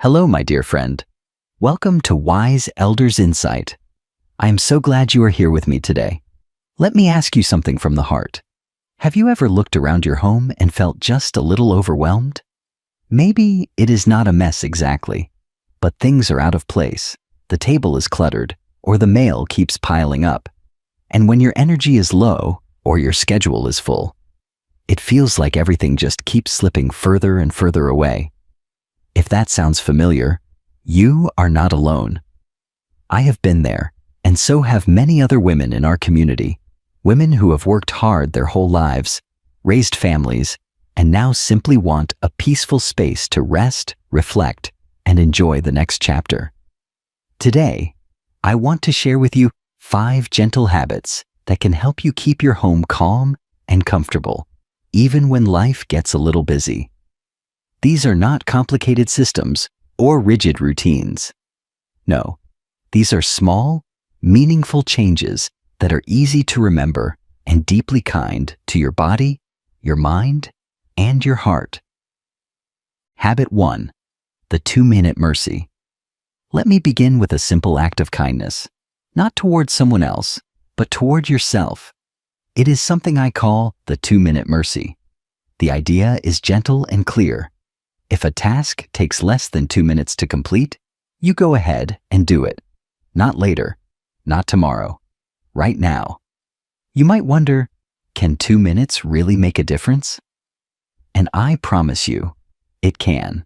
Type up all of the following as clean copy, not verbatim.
Hello, my dear friend. Welcome to Wise Elders Insight. I am so glad you are here with me today. Let me ask you something from the heart. Have you ever looked around your home and felt just a little overwhelmed? Maybe it is not a mess exactly, but things are out of place, the table is cluttered, or the mail keeps piling up. And when your energy is low or your schedule is full, it feels like everything just keeps slipping further and further away. If that sounds familiar, you are not alone. I have been there, and so have many other women in our community, women who have worked hard their whole lives, raised families, and now simply want a peaceful space to rest, reflect, and enjoy the next chapter. Today, I want to share with you 5 gentle habits that can help you keep your home calm and comfortable, even when life gets a little busy. These are not complicated systems or rigid routines. No, these are small, meaningful changes that are easy to remember and deeply kind to your body, your mind, and your heart. Habit 1. The 2-minute mercy. Let me begin with a simple act of kindness, not towards someone else, but toward yourself. It is something I call the 2-minute mercy. The idea is gentle and clear. If a task takes less than 2 minutes to complete, you go ahead and do it. Not later, not tomorrow, right now. You might wonder, can 2 minutes really make a difference? And I promise you, it can.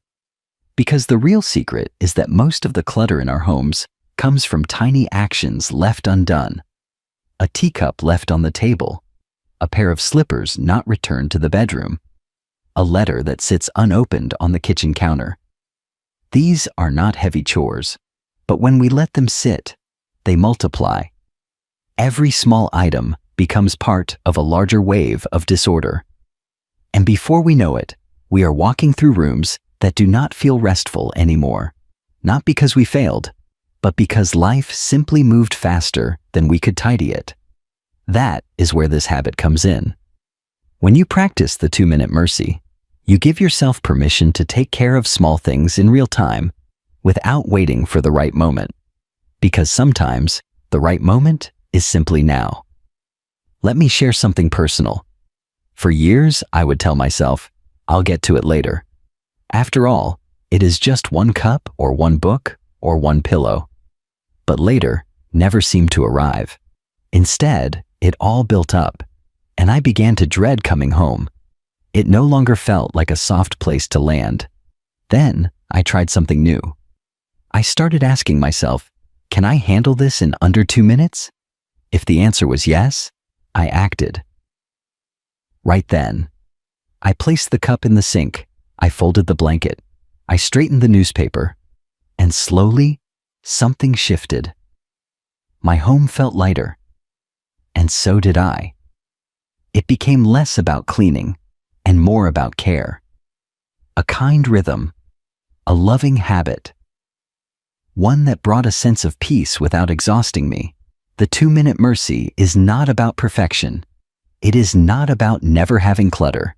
Because the real secret is that most of the clutter in our homes comes from tiny actions left undone. A teacup left on the table, a pair of slippers not returned to the bedroom, a letter that sits unopened on the kitchen counter. These are not heavy chores, but when we let them sit, they multiply. Every small item becomes part of a larger wave of disorder. And before we know it, we are walking through rooms that do not feel restful anymore, not because we failed, but because life simply moved faster than we could tidy it. That is where this habit comes in. When you practice the 2-minute mercy, you give yourself permission to take care of small things in real time without waiting for the right moment. Because sometimes the right moment is simply now. Let me share something personal. For years, I would tell myself, I'll get to it later. After all, it is just 1 cup or 1 book or 1 pillow. But later never seemed to arrive. Instead, it all built up, and I began to dread coming home. It no longer felt like a soft place to land. Then I tried something new. I started asking myself, can I handle this in under 2 minutes? If the answer was yes, I acted. Right then, I placed the cup in the sink, I folded the blanket, I straightened the newspaper, and slowly, something shifted. My home felt lighter, and so did I. It became less about cleaning and more about care. A kind rhythm, a loving habit, one that brought a sense of peace without exhausting me. The 2-minute mercy is not about perfection. It is not about never having clutter.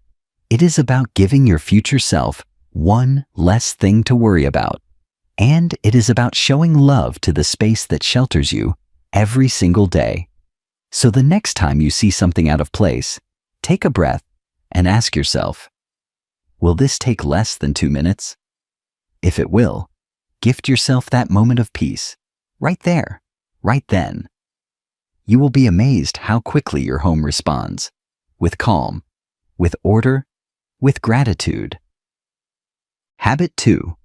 It is about giving your future self one less thing to worry about. And it is about showing love to the space that shelters you every single day. So the next time you see something out of place, take a breath and ask yourself, will this take less than 2 minutes? If it will, gift yourself that moment of peace, right there, right then. You will be amazed how quickly your home responds, with calm, with order, with gratitude. Habit 2.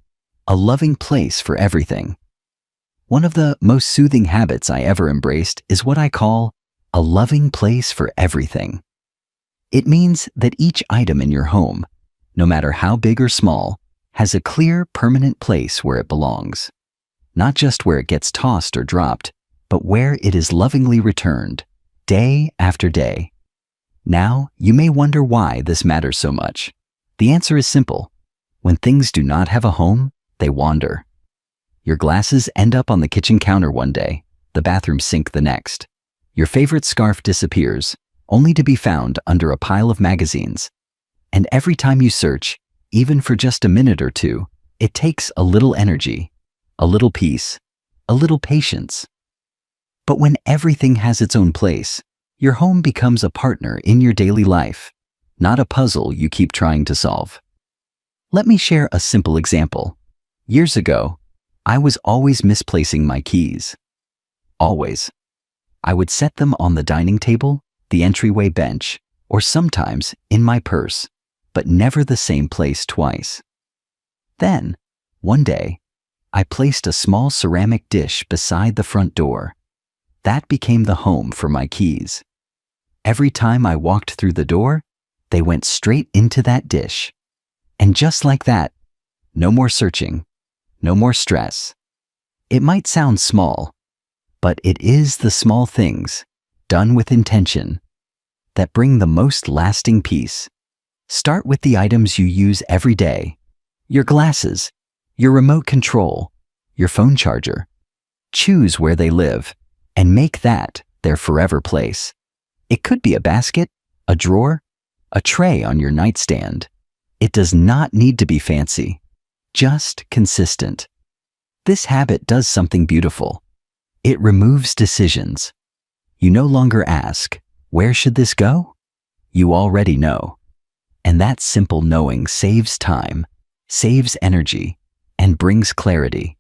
A loving place for everything. One of the most soothing habits I ever embraced is what I call a loving place for everything. It means that each item in your home, no matter how big or small, has a clear, permanent place where it belongs. Not just where it gets tossed or dropped, but where it is lovingly returned, day after day. Now, you may wonder why this matters so much. The answer is simple. When things do not have a home, they wander. Your glasses end up on the kitchen counter one day, the bathroom sink the next. Your favorite scarf disappears, only to be found under a pile of magazines. And every time you search, even for just a minute or two, It takes a little energy, a little peace, a little patience. But when everything has its own place, your home becomes a partner in your daily life, not a puzzle you keep trying to solve. Let me share a simple example. Years ago, I was always misplacing my keys. Always. I would set them on the dining table, the entryway bench, or sometimes in my purse, but never the same place twice. Then, one day, I placed a small ceramic dish beside the front door. That became the home for my keys. Every time I walked through the door, they went straight into that dish. And just like that, no more searching, no more stress. It might sound small, but it is the small things, done with intention, that bring the most lasting peace. Start with the items you use every day. Your glasses, your remote control, your phone charger. Choose where they live and make that their forever place. It could be a basket, a drawer, a tray on your nightstand. It does not need to be fancy, just consistent. This habit does something beautiful. It removes decisions. You no longer ask, "Where should this go?" You already know. And that simple knowing saves time, saves energy, and brings clarity.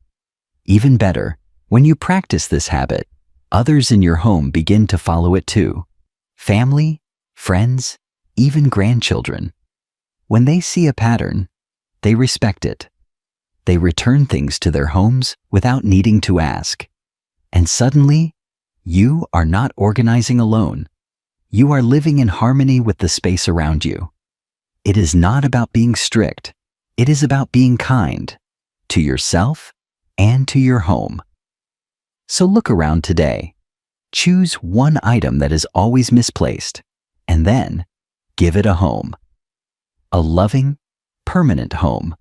Even better, when you practice this habit, others in your home begin to follow it too. Family, friends, even grandchildren. When they see a pattern, they respect it. They return things to their homes without needing to ask. And suddenly, you are not organizing alone. You are living in harmony with the space around you. It is not about being strict. It is about being kind to yourself and to your home. So look around today. Choose one item that is always misplaced, and then give it a home. A loving, permanent home.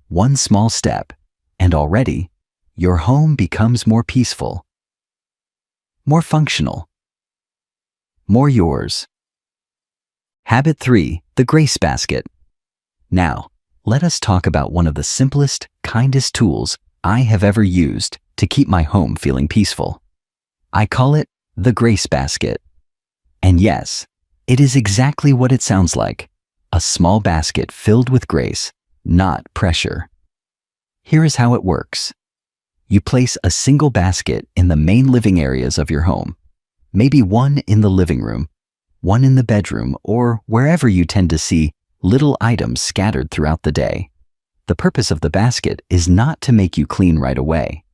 One small step, and already, your home becomes more peaceful, more functional, more yours. Habit 3, the grace basket. Now, let us talk about one of the simplest, kindest tools I have ever used to keep my home feeling peaceful. I call it the grace basket. And yes, it is exactly what it sounds like. A small basket filled with grace, not pressure. Here is how it works. You place a single basket in the main living areas of your home. Maybe one in the living room, one in the bedroom, or wherever you tend to see little items scattered throughout the day. The purpose of the basket is not to make you clean right away.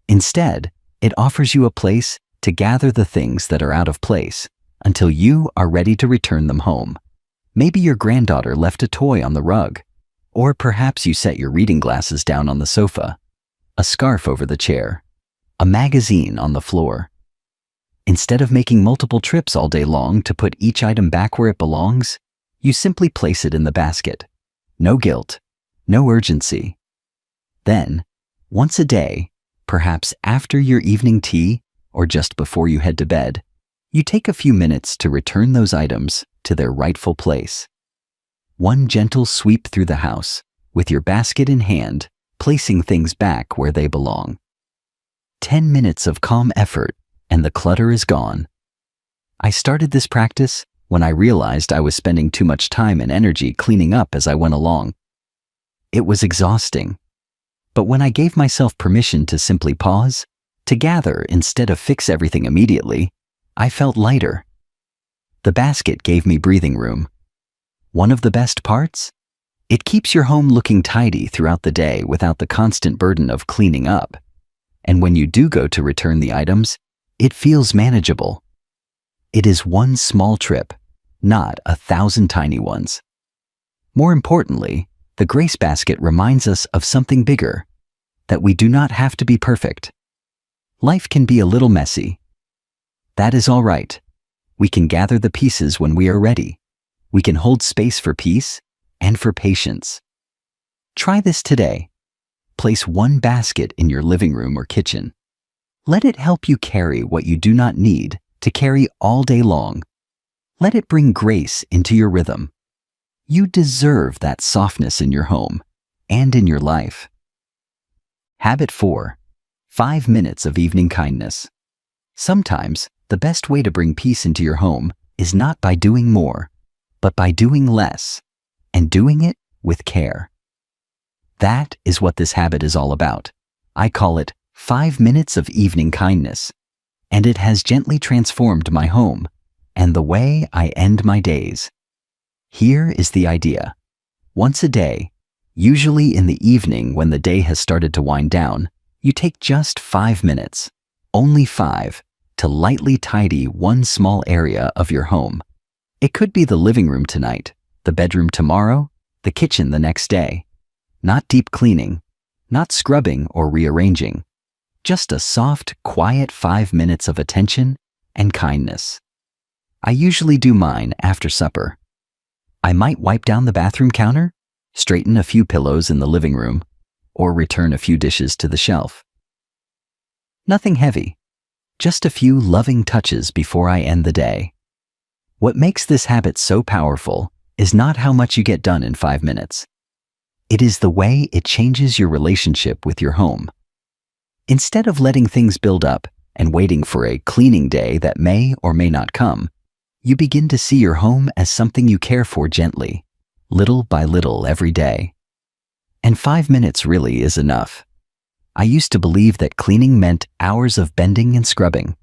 Instead, it offers you a place to gather the things that are out of place until you are ready to return them home. Maybe your granddaughter left a toy on the rug, or perhaps you set your reading glasses down on the sofa, a scarf over the chair, a magazine on the floor. Instead of making multiple trips all day long to put each item back where it belongs, you simply place it in the basket. No guilt, no urgency. Then, once a day, perhaps after your evening tea or just before you head to bed, you take a few minutes to return those items to their rightful place. One gentle sweep through the house, with your basket in hand, placing things back where they belong. 10 minutes of calm effort, and the clutter is gone. I started this practice when I realized I was spending too much time and energy cleaning up as I went along. It was exhausting. But when I gave myself permission to simply pause, to gather instead of fix everything immediately, I felt lighter. The basket gave me breathing room. One of the best parts? It keeps your home looking tidy throughout the day without the constant burden of cleaning up. And when you do go to return the items, it feels manageable. It is one small trip, not 1,000 tiny ones. More importantly, the grace basket reminds us of something bigger, that we do not have to be perfect. Life can be a little messy. That is all right. We can gather the pieces when we are ready. We can hold space for peace and for patience. Try this today. Place one basket in your living room or kitchen. Let it help you carry what you do not need to carry all day long. Let it bring grace into your rhythm. You deserve that softness in your home, and in your life. Habit 4. 5 minutes of evening kindness. Sometimes, the best way to bring peace into your home is not by doing more, but by doing less, and doing it with care. That is what this habit is all about. I call it 5 minutes of evening kindness, and it has gently transformed my home and the way I end my days. Here is the idea. Once a day, usually in the evening when the day has started to wind down, you take just 5 minutes, only 5, to lightly tidy one small area of your home. It could be the living room tonight, the bedroom tomorrow, the kitchen the next day. Not deep cleaning, not scrubbing or rearranging, just a soft, quiet 5 minutes of attention and kindness. I usually do mine after supper. I might wipe down the bathroom counter, straighten a few pillows in the living room, or return a few dishes to the shelf. Nothing heavy, just a few loving touches before I end the day. What makes this habit so powerful is not how much you get done in 5 minutes. It is the way it changes your relationship with your home. Instead of letting things build up and waiting for a cleaning day that may or may not come, you begin to see your home as something you care for gently, little by little every day. And 5 minutes really is enough. I used to believe that cleaning meant hours of bending and scrubbing,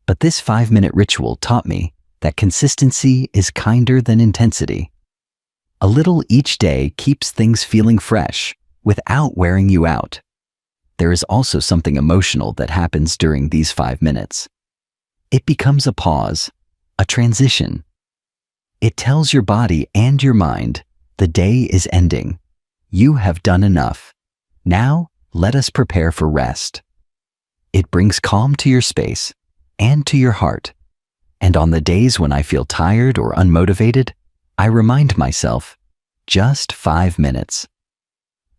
but this 5-minute ritual taught me that consistency is kinder than intensity. A little each day keeps things feeling fresh without wearing you out. There is also something emotional that happens during these 5 minutes. It becomes a pause, a transition. It tells your body and your mind, the day is ending. You have done enough. Now, let us prepare for rest. It brings calm to your space and to your heart. And on the days when I feel tired or unmotivated, I remind myself, just 5 minutes.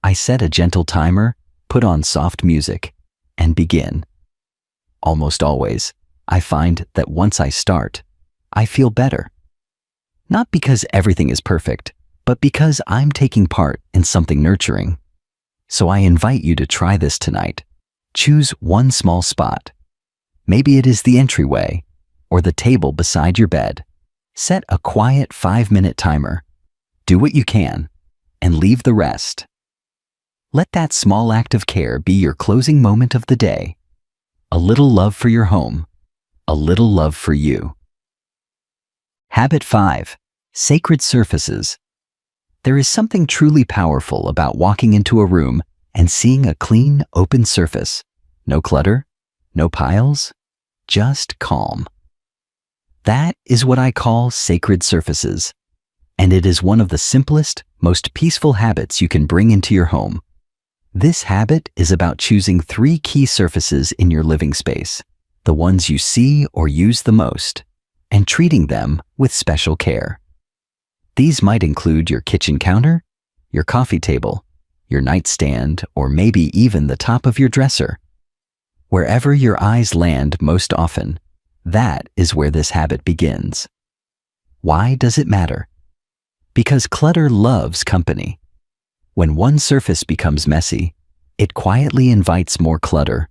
I set a gentle timer, put on soft music, and begin. Almost always, I find that once I start, I feel better. Not because everything is perfect, but because I'm taking part in something nurturing. So I invite you to try this tonight. Choose one small spot. Maybe it is the entryway or the table beside your bed. Set a quiet 5-minute timer. Do what you can and leave the rest. Let that small act of care be your closing moment of the day. A little love for your home, a little love for you. Habit 5. Sacred surfaces. There is something truly powerful about walking into a room and seeing a clean, open surface. No clutter, no piles, just calm. That is what I call sacred surfaces, and it is one of the simplest, most peaceful habits you can bring into your home. This habit is about choosing 3 key surfaces in your living space, the ones you see or use the most, and treating them with special care. These might include your kitchen counter, your coffee table, your nightstand, or maybe even the top of your dresser. Wherever your eyes land most often, that is where this habit begins. Why does it matter? Because clutter loves company. When one surface becomes messy, it quietly invites more clutter.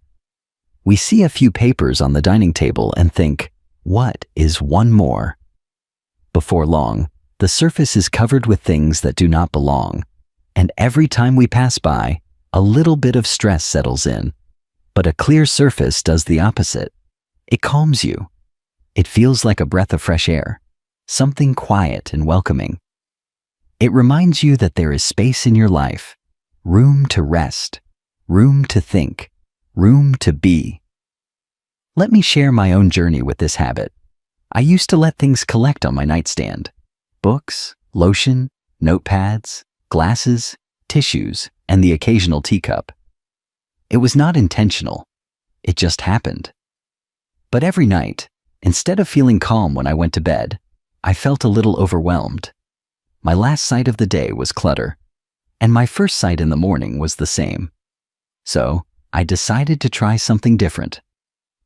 We see a few papers on the dining table and think, what is one more? Before long, the surface is covered with things that do not belong, and every time we pass by, a little bit of stress settles in. But a clear surface does the opposite. It calms you. It feels like a breath of fresh air, something quiet and welcoming. It reminds you that there is space in your life, room to rest, room to think, room to be. Let me share my own journey with this habit. I used to let things collect on my nightstand. Books, lotion, notepads, glasses, tissues, and the occasional teacup. It was not intentional. It just happened. But every night, instead of feeling calm when I went to bed, I felt a little overwhelmed. My last sight of the day was clutter, and my first sight in the morning was the same. So, I decided to try something different.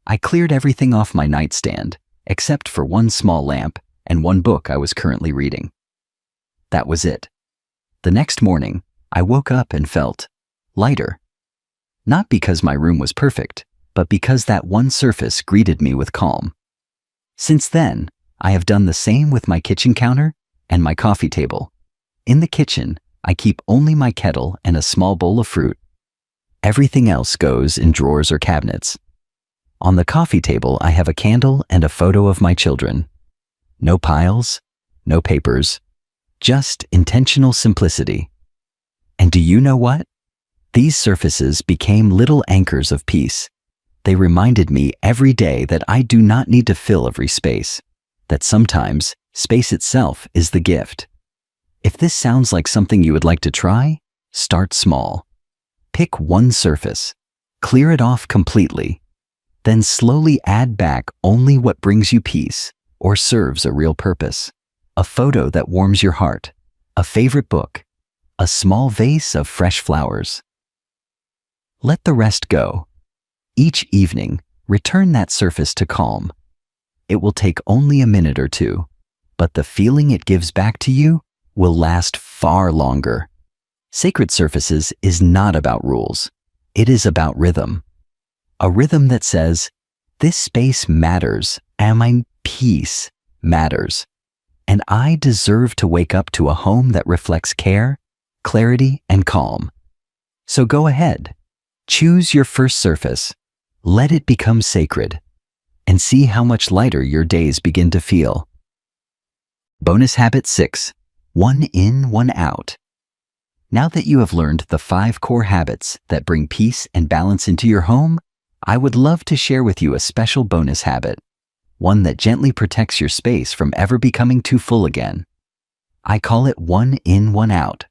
I cleared everything off my nightstand, except for one small lamp and one book I was currently reading. That was it. The next morning, I woke up and felt lighter. Not because my room was perfect, but because that one surface greeted me with calm. Since then, I have done the same with my kitchen counter and my coffee table. In the kitchen, I keep only my kettle and a small bowl of fruit. Everything else goes in drawers or cabinets. On the coffee table, I have a candle and a photo of my children. No piles, no papers, just intentional simplicity. And do you know what? These surfaces became little anchors of peace. They reminded me every day that I do not need to fill every space, that sometimes space itself is the gift. If this sounds like something you would like to try, start small. Pick one surface, clear it off completely, then slowly add back only what brings you peace or serves a real purpose. A photo that warms your heart, a favorite book, a small vase of fresh flowers. Let the rest go. Each evening, return that surface to calm. It will take only a minute or two, but the feeling it gives back to you will last far longer. Sacred Surfaces is not about rules. It is about rhythm. A rhythm that says, this space matters, and my peace matters. And I deserve to wake up to a home that reflects care, clarity, and calm. So go ahead. Choose your first surface. Let it become sacred. And see how much lighter your days begin to feel. Bonus Habit 6. One in, one out. Now that you have learned the 5 core habits that bring peace and balance into your home, I would love to share with you a special bonus habit, one that gently protects your space from ever becoming too full again. I call it one in, one out.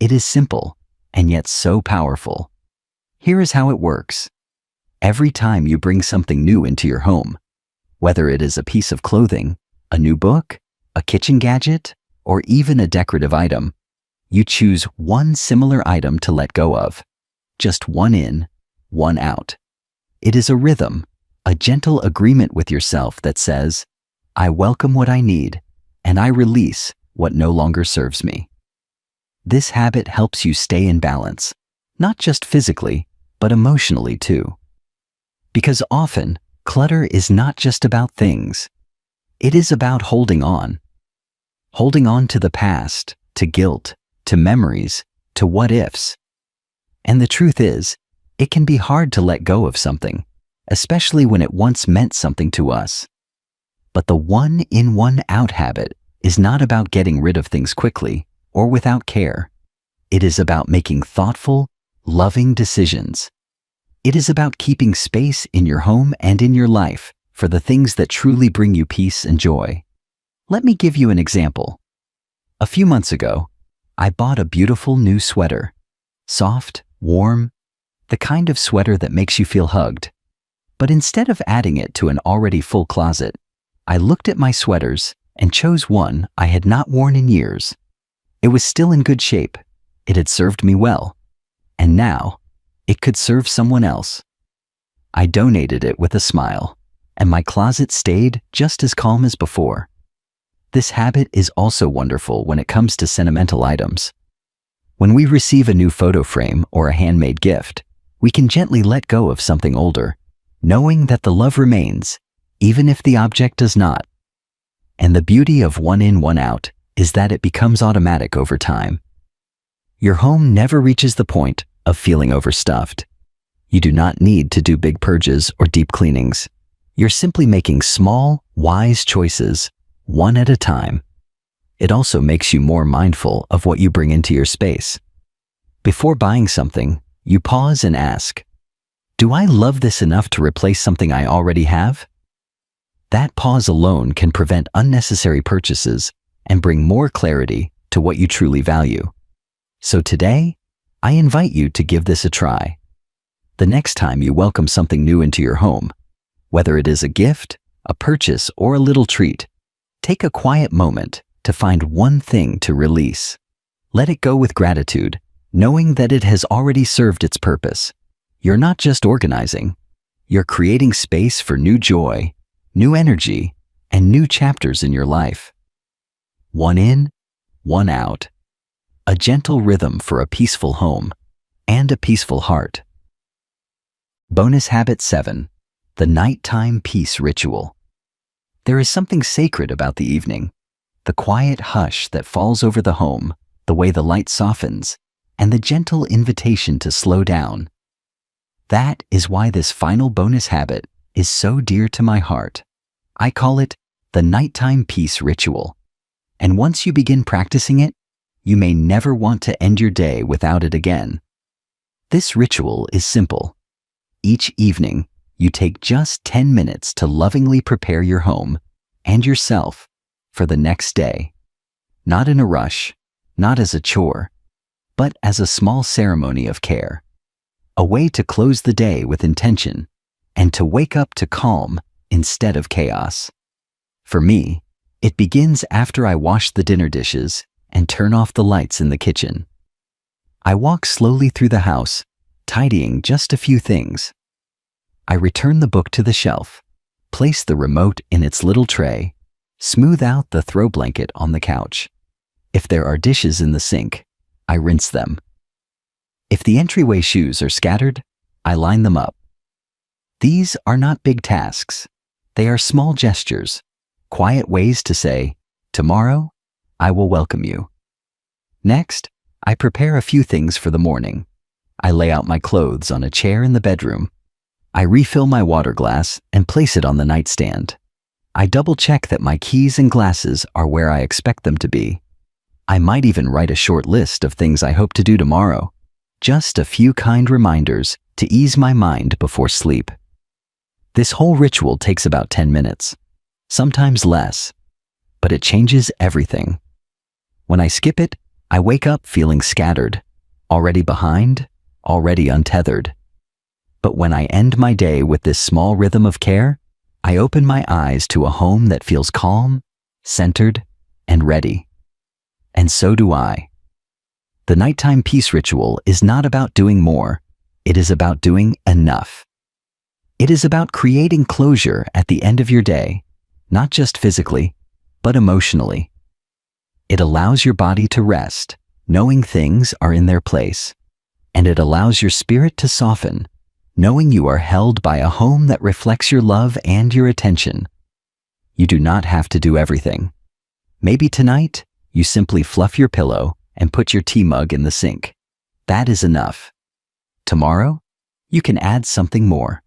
It is simple, and yet so powerful. Here is how it works. Every time you bring something new into your home, whether it is a piece of clothing, a new book, a kitchen gadget, or even a decorative item, you choose one similar item to let go of. Just one in, one out. It is a rhythm, a gentle agreement with yourself that says, I welcome what I need, and I release what no longer serves me. This habit helps you stay in balance, not just physically, but emotionally too. Because often, clutter is not just about things. It is about holding on. Holding on to the past, to guilt, to memories, to what-ifs. And the truth is, it can be hard to let go of something, especially when it once meant something to us. But the one in, one out habit is not about getting rid of things quickly or without care. It is about making thoughtful, loving decisions. It is about keeping space in your home and in your life for the things that truly bring you peace and joy. Let me give you an example. A few months ago, I bought a beautiful new sweater. Soft, warm, the kind of sweater that makes you feel hugged. But instead of adding it to an already full closet, I looked at my sweaters and chose one I had not worn in years. It was still in good shape. It had served me well. And now, it could serve someone else. I donated it with a smile, and my closet stayed just as calm as before. This habit is also wonderful when it comes to sentimental items. When we receive a new photo frame or a handmade gift, we can gently let go of something older, knowing that the love remains, even if the object does not. And the beauty of one in, one out is that it becomes automatic over time. Your home never reaches the point of feeling overstuffed. You do not need to do big purges or deep cleanings. You're simply making small, wise choices, one at a time. It also makes you more mindful of what you bring into your space. Before buying something, you pause and ask, do I love this enough to replace something I already have? That pause alone can prevent unnecessary purchases and bring more clarity to what you truly value. So today, I invite you to give this a try. The next time you welcome something new into your home, whether it is a gift, a purchase, or a little treat, take a quiet moment to find one thing to release. Let it go with gratitude, knowing that it has already served its purpose. You're not just organizing, you're creating space for new joy, new energy, and new chapters in your life. One in, one out. a gentle rhythm for a peaceful home and a peaceful heart. Bonus habit 7, the nighttime peace ritual. There is something sacred about the evening, the quiet hush that falls over the home, the way the light softens, and the gentle invitation to slow down. That is why this final bonus habit is so dear to my heart. I call it the nighttime peace ritual. And once you begin practicing it, you may never want to end your day without it again. This ritual is simple. Each evening, you take just 10 minutes to lovingly prepare your home and yourself for the next day. Not in a rush, not as a chore, but as a small ceremony of care. A way to close the day with intention and to wake up to calm instead of chaos. For me, it begins after I wash the dinner dishes and turn off the lights in the kitchen. I walk slowly through the house, tidying just a few things. I return the book to the shelf, place the remote in its little tray, smooth out the throw blanket on the couch. If there are dishes in the sink, I rinse them. If the entryway shoes are scattered, I line them up. These are not big tasks. They are small gestures, quiet ways to say, "Tomorrow, I will welcome you." Next, I prepare a few things for the morning. I lay out my clothes on a chair in the bedroom. I refill my water glass and place it on the nightstand. I double-check that my keys and glasses are where I expect them to be. I might even write a short list of things I hope to do tomorrow. Just a few kind reminders to ease my mind before sleep. This whole ritual takes about 10 minutes, sometimes less, but it changes everything. When I skip it, I wake up feeling scattered, already behind, already untethered. But when I end my day with this small rhythm of care, I open my eyes to a home that feels calm, centered, and ready. And so do I. The nighttime peace ritual is not about doing more, it is about doing enough. It is about creating closure at the end of your day, not just physically, but emotionally. It allows your body to rest, knowing things are in their place. And it allows your spirit to soften, knowing you are held by a home that reflects your love and your attention. You do not have to do everything. Maybe tonight, you simply fluff your pillow and put your tea mug in the sink. That is enough. Tomorrow, you can add something more.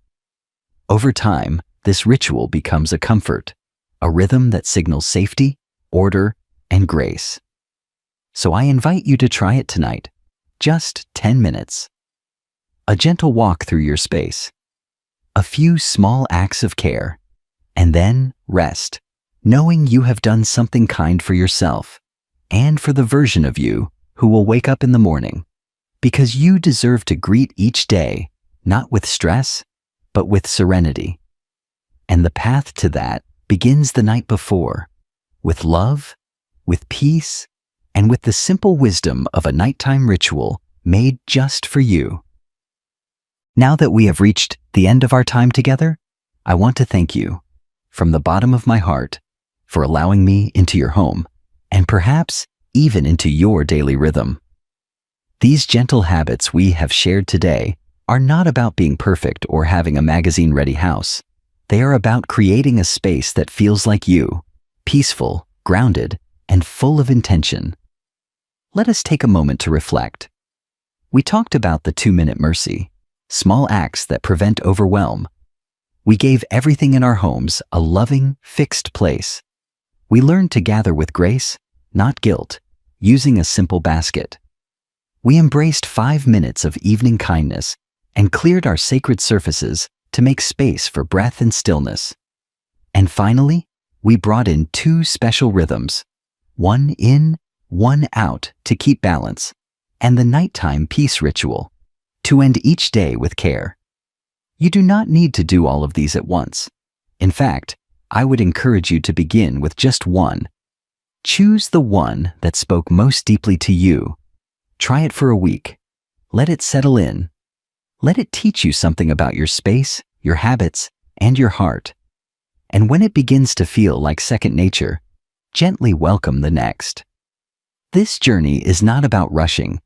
Over time, this ritual becomes a comfort, a rhythm that signals safety, order, and grace. So I invite you to try it tonight. Just 10 minutes. A gentle walk through your space. A few small acts of care. And then rest, knowing you have done something kind for yourself and for the version of you who will wake up in the morning. Because you deserve to greet each day, not with stress, but with serenity. And the path to that begins the night before, with love, with peace, and with the simple wisdom of a nighttime ritual made just for you. Now that we have reached the end of our time together, I want to thank you, from the bottom of my heart, for allowing me into your home, and perhaps even into your daily rhythm. These gentle habits we have shared today are not about being perfect or having a magazine-ready house. They are about creating a space that feels like you, peaceful, grounded, and full of intention. Let us take a moment to reflect. We talked about the 2-minute mercy, small acts that prevent overwhelm. We gave everything in our homes a loving, fixed place. We learned to gather with grace, not guilt, using a simple basket. We embraced 5 minutes of evening kindness and cleared our sacred surfaces to make space for breath and stillness. And finally, we brought in 2 special rhythms, one in, one out to keep balance, and the nighttime peace ritual, to end each day with care. You do not need to do all of these at once. In fact, I would encourage you to begin with just one. Choose the one that spoke most deeply to you. Try it for a week. Let it settle in. Let it teach you something about your space, your habits, and your heart. And when it begins to feel like second nature, gently welcome the next. This journey is not about rushing.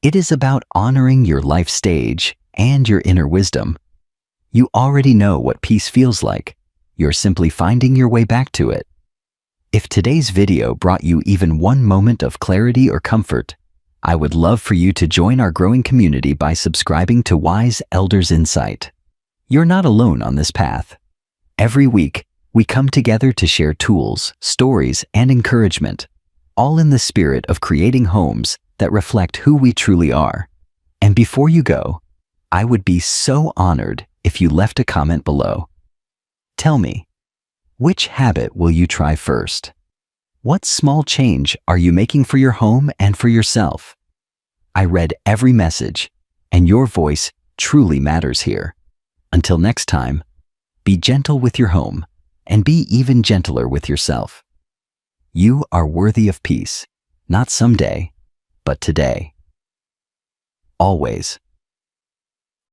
It is about honoring your life stage and your inner wisdom. You already know what peace feels like. You're simply finding your way back to it. If today's video brought you even one moment of clarity or comfort, I would love for you to join our growing community by subscribing to Wise Elders Insight. You're not alone on this path. Every week, we come together to share tools, stories, and encouragement, all in the spirit of creating homes that reflect who we truly are. And before you go, I would be so honored if you left a comment below. Tell me, which habit will you try first? What small change are you making for your home and for yourself? I read every message, and your voice truly matters here. Until next time, be gentle with your home and be even gentler with yourself. You are worthy of peace, not someday, but today. Always.